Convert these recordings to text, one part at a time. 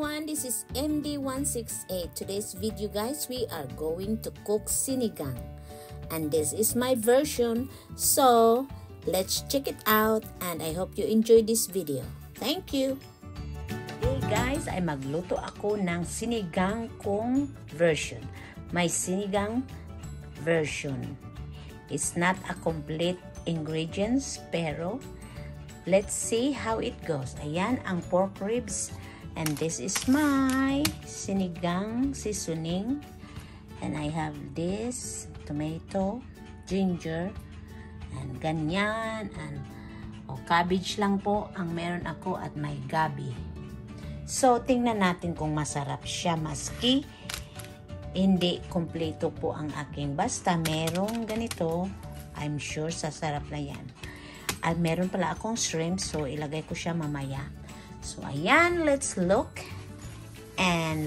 everyone, this is MD168. Today's video guys, we are going to cook sinigang. And this is my version. So, let's check it out and I hope you enjoy this video. Thank you! Today guys, ay magluto ako ng sinigang kong version. My sinigang version. It's not a complete ingredients, pero let's see how it goes. Ayan ang pork ribs. And this is my sinigang seasoning. And I have this tomato, ginger, and ganyan. And cabbage lang po ang meron ako at may gabi. So, tingnan natin kung masarap siya. Maski hindi kompleto po ang aking. Basta meron ganito, I'm sure sasarap na yan. At meron pala akong shrimp, so ilagay ko siya mamaya. So, ayan, let's look and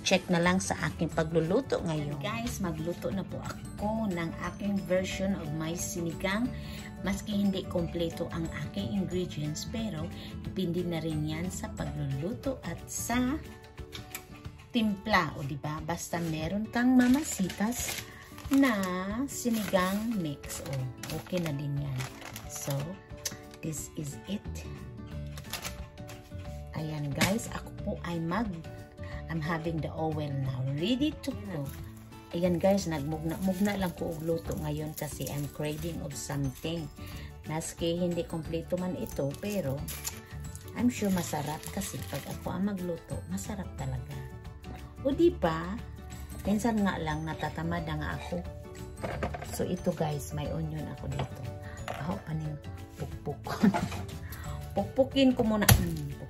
check na lang sa aking pagluluto ngayon. Guys, magluto na po ako ng aking version of my sinigang. Maski hindi kompleto ang aking ingredients, pero depende na rin yan sa pagluluto at sa timpla, o diba? Basta meron kang mamasitas na sinigang mix, okay na din yan. So, this is it. Ayan guys, ako po ay I'm having the oil now, ready to cook. Ayan guys, nagmugna lang ko og luto ngayon kasi I'm craving of something. Maski hindi kompleto man ito, pero I'm sure masarap kasi pag ako ang magluto, masarap talaga. O diba? Minsan nga lang natatamad nga ako. So ito guys, may onion ako dito. Ako paning pukpuk. Pukpukin ko muna.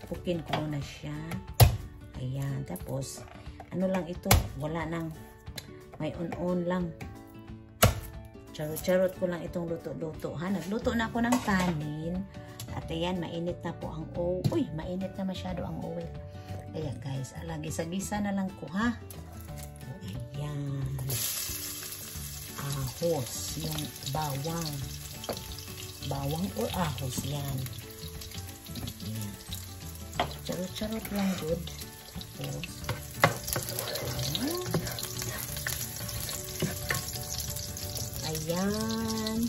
Pukpukin ko muna siya. Ayan. Tapos, ano lang ito? Wala nang, may on-on lang. Charot-charot ko lang itong luto-luto. Nagluto na ako ng kanin. At ayan, mainit na po ang oil. Uy, mainit na masyado ang oil. Ayan guys, gisa-gisa na lang ko ha. Ayan. Ahos. Yung bawang. Bawang o ahos yan. Charot-charot lang good. Tapos, ayan.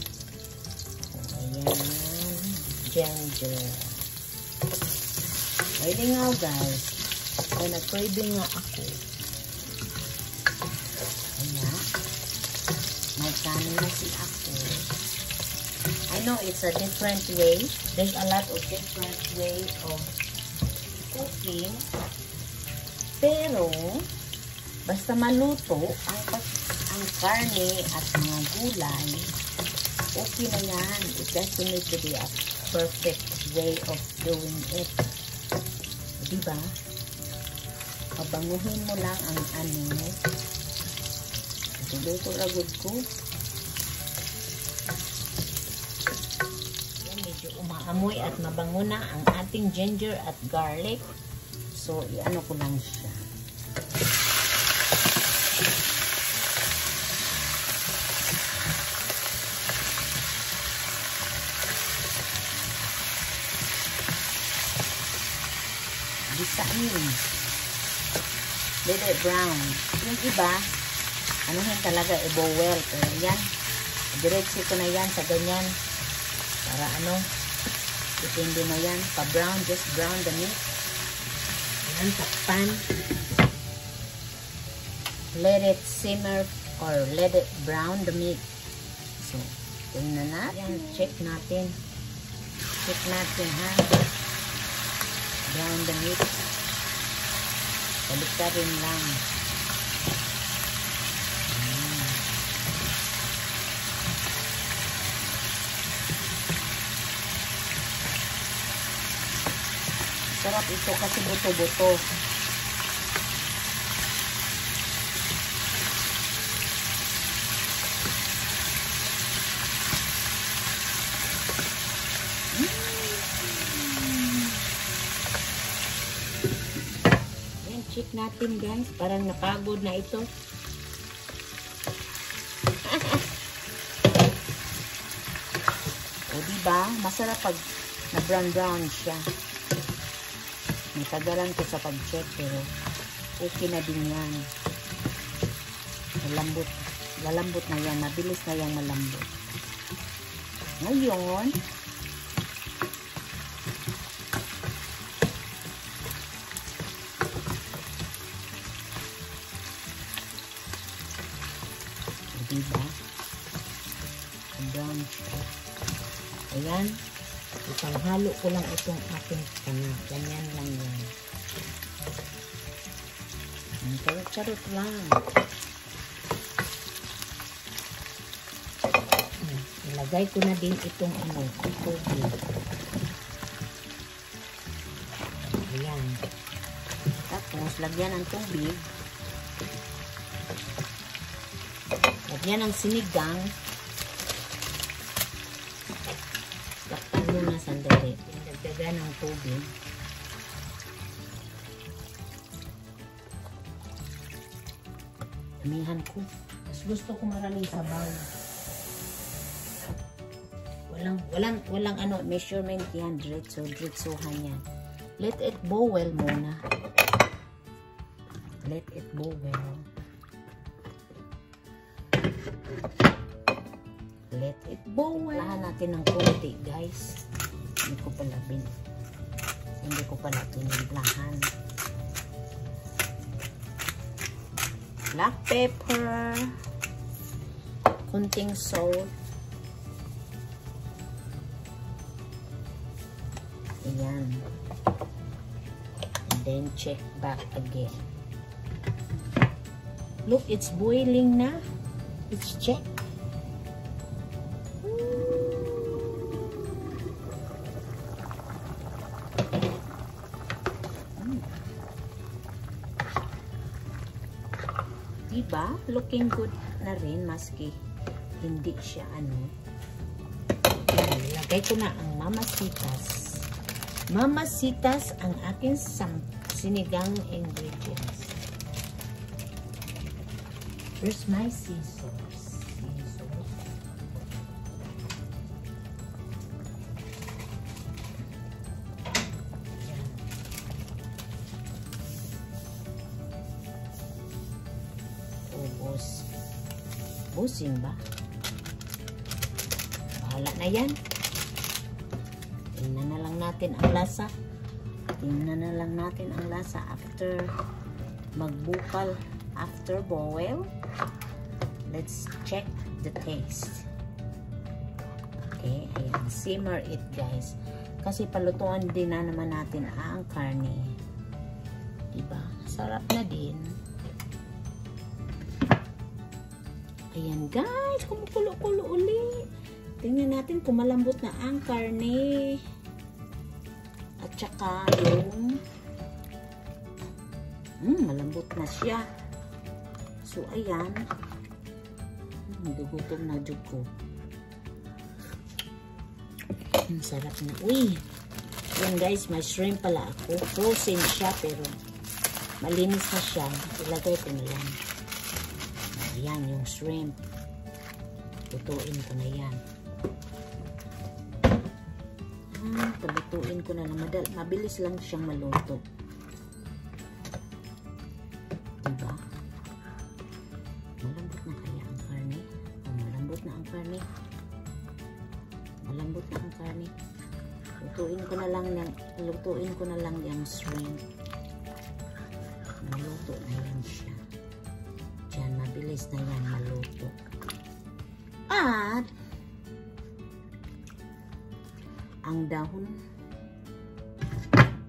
Ayan. Ginger. Pwede nga guys. Kaya nag-craving nga ako. Ayan. May kanin na si ako. I know it's a different way. There's a lot of different way of cooking. Pero, basta maluto ang karne at mga gulay, okay na yan. It doesn't need to be a perfect way of doing it. Diba? Pabanguhin mo lang ang ano. Luto ragod ko. Umaamoy at mabango na ang ating ginger at garlic. So, i-ano ko lang siya. Gisain. Let it brown. Yung iba, anuhin talaga, i-boil. Pero yan, diretso ko na yan sa ganyan. Para ano, depende na yan. Pa-brown, just brown the meat. Yan, takpan. Let it simmer or let it brown the meat. So, tingnan natin. Check natin. Check natin, ha. Brown the meat. Balik ka rin lang. Sarap ito kasi buto-buto. Yan, check natin guys. Parang napagod na ito. O diba? Masarap pag na brown siya. Natagalan ko sa pag-check pero okay na din yan. Malambot na yan. Mabilis na yan malambot. Ngayon, diba? Brown siya. Ayan. Isang halo ko lang itong aking pana. Ganyan lang yan. Charot-charot lang. Ilagay ko na din itong tubig. Ayan. Tapos, lagyan ng tubig. Lagyan ng sinigang. Takpan muna sandali. Lagdagan ng tubig. Damihan ko. Mas gusto ko maraming sabaw. Walang measurement yan. Diretsuhan yan. Let it boil muna. Let it boil. Let it boil. Lahan natin ng konti, guys. Hindi ko pala pinimplahan. Black pepper. Kunting salt. Ayan. And then check back again. Look, it's boiling na. Let's check. Diba? Looking good na rin maski hindi siya Ilagay ko na ang mamasitas. Mamasitas ang aking sinigang ingredients. Here's my scissors. Busin ba? Bahala na yan. Tingnan na lang natin ang lasa. After magbukal, after boil. Let's check the taste. Okay, ayan. Simmer it, guys. Kasi palutuan din na naman natin ang karne. Diba? Sarap na din. Ayan, guys. Kumukulo-kulo uli. Tingnan natin kung malambot na ang karne. At saka yung malambot na siya. So, ayan. Nagugutom na jud ko. Ang sarap na. Uy! Ayan, guys. May shrimp pala ako. Frozen siya, pero malinis na siya. Ilagay ko na lang. Ayan, yung shrimp. Lutuin ko na yan. Palutuin ko na lang. Mabilis lang siyang maluto. Diba? Malambot na kaya ang karne? Malambot na ang karne. Malambot na ang karne. Lutuin ko na lang yung shrimp. Maluto na yan siya. Diyan, mabilis na yan maluto. At ang dahon.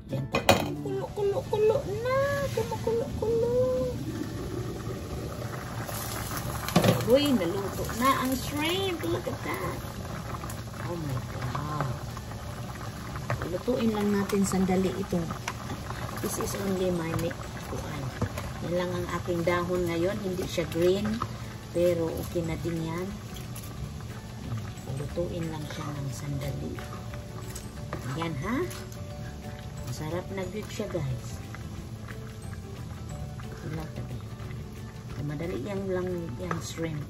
Yan, kulo-kulo na. Kumukulo-kulo. Uy, naluto na ang shrimp. Look at that. Oh my God. Lutuin lang natin sandali ito. This is only my meat. Yan lang ang aking dahon ngayon. Hindi siya green. Pero okay na din yan. Lutuin lang siya ng sandali. Ayan, ha? Masarap na good siya, guys. Madali yan lang yung shrimp.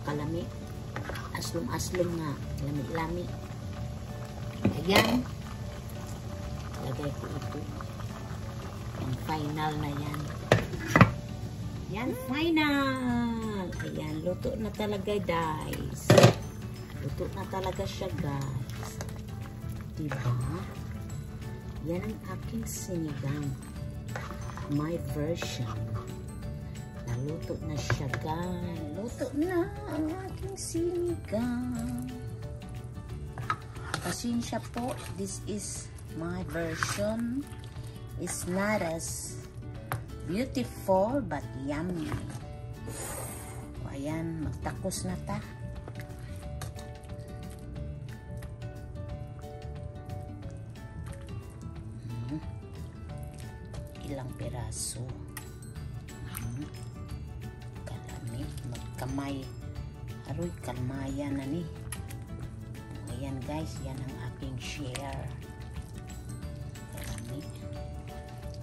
Kalami. aslom-aslom nga. Lami-lami. Ayan. Lagay ko ito. Ang final na yan. Yan, final! Ayan, luto na talaga, guys. Luto na talaga siya, guys. Diba? Yan ang aking sinigang. My version. Naluto na siya, guys. Luto na ang aking sinigang. Pasensya po, this is my version. It's not as beautiful but yummy. O, ayan, magtakos na ta. Ilang piraso. Kalami, magkamay. Aroy, kalmayan na ni. Ayan guys, yan ang aking share. Kalami.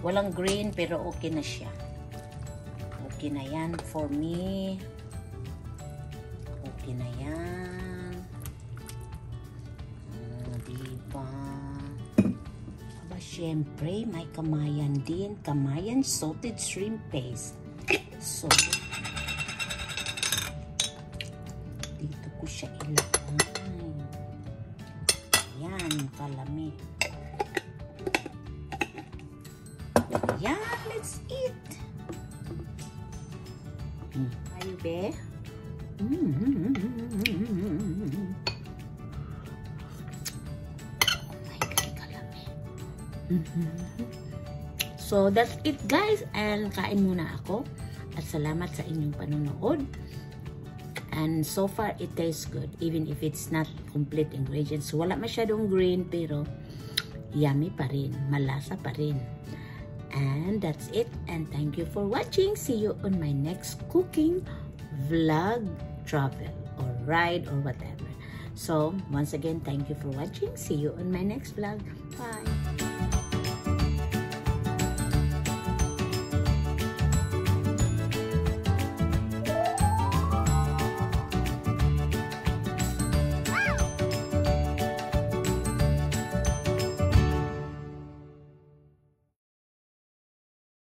Walang green pero okay na siya. Okay na yan for me. Okay na yan. Diba? Aba, syempre, may kamayan din. Kamayan salted shrimp paste. So, dito ko siya ilagay. Yan, kalami. Yan, let's eat. Ayo, be. Oh my God, kalami. So, that's it, guys. And kain muna ako. At salamat sa inyong panonood. And so far, it tastes good. Even if it's not complete ingredients. Wala masyadong green, pero yummy pa rin. Malasa pa rin. And that's it. And thank you for watching. See you on my next cooking vlog, travel, or ride, or whatever. So, once again, thank you for watching. See you on my next vlog. Bye.